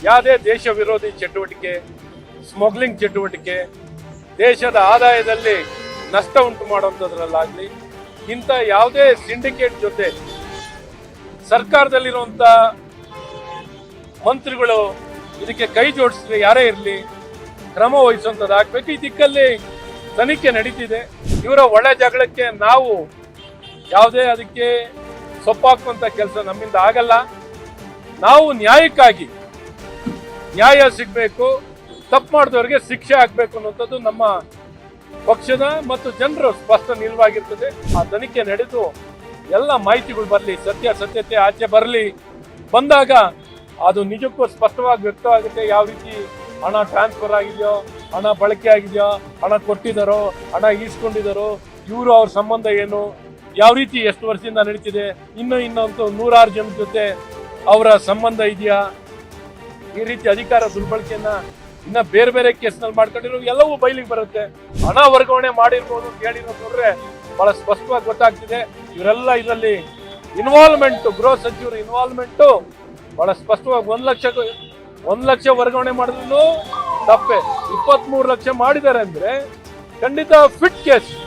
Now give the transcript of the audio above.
ಯಾವುದೇ ದೇಶ ವಿರೋಧಿ ಚಟುವಟಿಕೆ, ಸ್ಮಗ್ಲಿಂಗ್ ಚಟುವಟಿಕೆ, ದೇಶದ ಆದಾಯದಲ್ಲಿ ನಷ್ಟ ಉಂಟು ಮಾಡುವಂಥದ್ರಲ್ಲಾಗಲಿ, ಇಂಥ ಯಾವುದೇ ಸಿಂಡಿಕೇಟ್ ಜೊತೆ ಸರ್ಕಾರದಲ್ಲಿರುವಂಥ ಮಂತ್ರಿಗಳು ಇದಕ್ಕೆ ಕೈ ಜೋಡಿಸಿದ್ರೆ ಯಾರೇ ಇರಲಿ ಕ್ರಮ ವಹಿಸುವಂಥದ್ದಾಗಬೇಕು. ಈ ದಿಕ್ಕಲ್ಲಿ ತನಿಖೆ ನಡೀತಿದೆ. ಇವರ ಒಳ್ಳೆ ಜಗಳಕ್ಕೆ ನಾವು ಯಾವುದೇ ಅದಕ್ಕೆ ಸೊಪ್ಪಾಕುವಂಥ ಕೆಲಸ ನಮ್ಮಿಂದ ಆಗಲ್ಲ. ನಾವು ನ್ಯಾಯಕ್ಕಾಗಿ ನ್ಯಾಯ ಸಿಗಬೇಕು, ತಪ್ಪು ಮಾಡಿದವರಿಗೆ ಶಿಕ್ಷೆ ಆಗಬೇಕು ಅನ್ನೋಂಥದ್ದು ನಮ್ಮ ಪಕ್ಷದ ಮತ್ತು ಜನರು ಸ್ಪಷ್ಟ ನಿಲುವಾಗಿರ್ತದೆ. ಆ ತನಿಖೆ ನಡೆದು ಎಲ್ಲ ಮಾಹಿತಿಗಳು ಬರಲಿ, ಸತ್ಯತೆ ಆಚೆ ಬರಲಿ. ಬಂದಾಗ ಅದು ನಿಜಕ್ಕೂ ಸ್ಪಷ್ಟವಾಗಿ ವ್ಯಕ್ತವಾಗುತ್ತೆ. ಯಾವ ರೀತಿ ಹಣ ಟ್ರಾನ್ಸ್ಫರ್ ಆಗಿದೆಯೋ, ಹಣ ಬಳಕೆ ಆಗಿದೆಯೋ, ಹಣ ಕೊಟ್ಟಿದ್ದಾರೋ, ಹಣ ಈಸ್ಕೊಂಡಿದ್ದಾರೋ, ಇವರು ಅವ್ರ ಸಂಬಂಧ ಏನು, ಯಾವ ರೀತಿ ಎಷ್ಟು ವರ್ಷದಿಂದ ನಡೀತಿದೆ, ಇನ್ನೊಂದು 106 ಜನ ಜೊತೆ ಅವರ ಸಂಬಂಧ ಇದೆಯಾ, ಈ ರೀತಿ ಅಧಿಕಾರ ದುರ್ಬಳಕೆಯನ್ನ ಇನ್ನ ಬೇರೆ ಬೇರೆ ಕೇಸ್ನಲ್ಲಿ ಮಾಡ್ಕೊಂಡಿರೋ ಎಲ್ಲವೂ ಬಯಲಿಗೆ ಬರುತ್ತೆ. ಹಣ ವರ್ಗಾವಣೆ ಮಾಡಿರ್ಬೋದು ಅಂತ ಹೇಳಿರೋ ನೋಡ್ರೆ ಬಹಳ ಸ್ಪಷ್ಟವಾಗಿ ಗೊತ್ತಾಗ್ತಿದೆ. ಇವರೆಲ್ಲ ಇದರಲ್ಲಿ ಇನ್ವಾಲ್ವ್ಮೆಂಟ್, ಗೃಹ ಸಚಿವರ ಇನ್ವಾಲ್ವ್ಮೆಂಟ್ ಬಹಳ ಸ್ಪಷ್ಟವಾಗಿ 1 ಲಕ್ಷ ವರ್ಗಾವಣೆ ಮಾಡಿದ್ರು ತಪ್ಪೆ. 23 ಲಕ್ಷ ಮಾಡಿದ್ದಾರೆ ಅಂದ್ರೆ ಖಂಡಿತ ಫಿಟ್ ಕೇಸ್.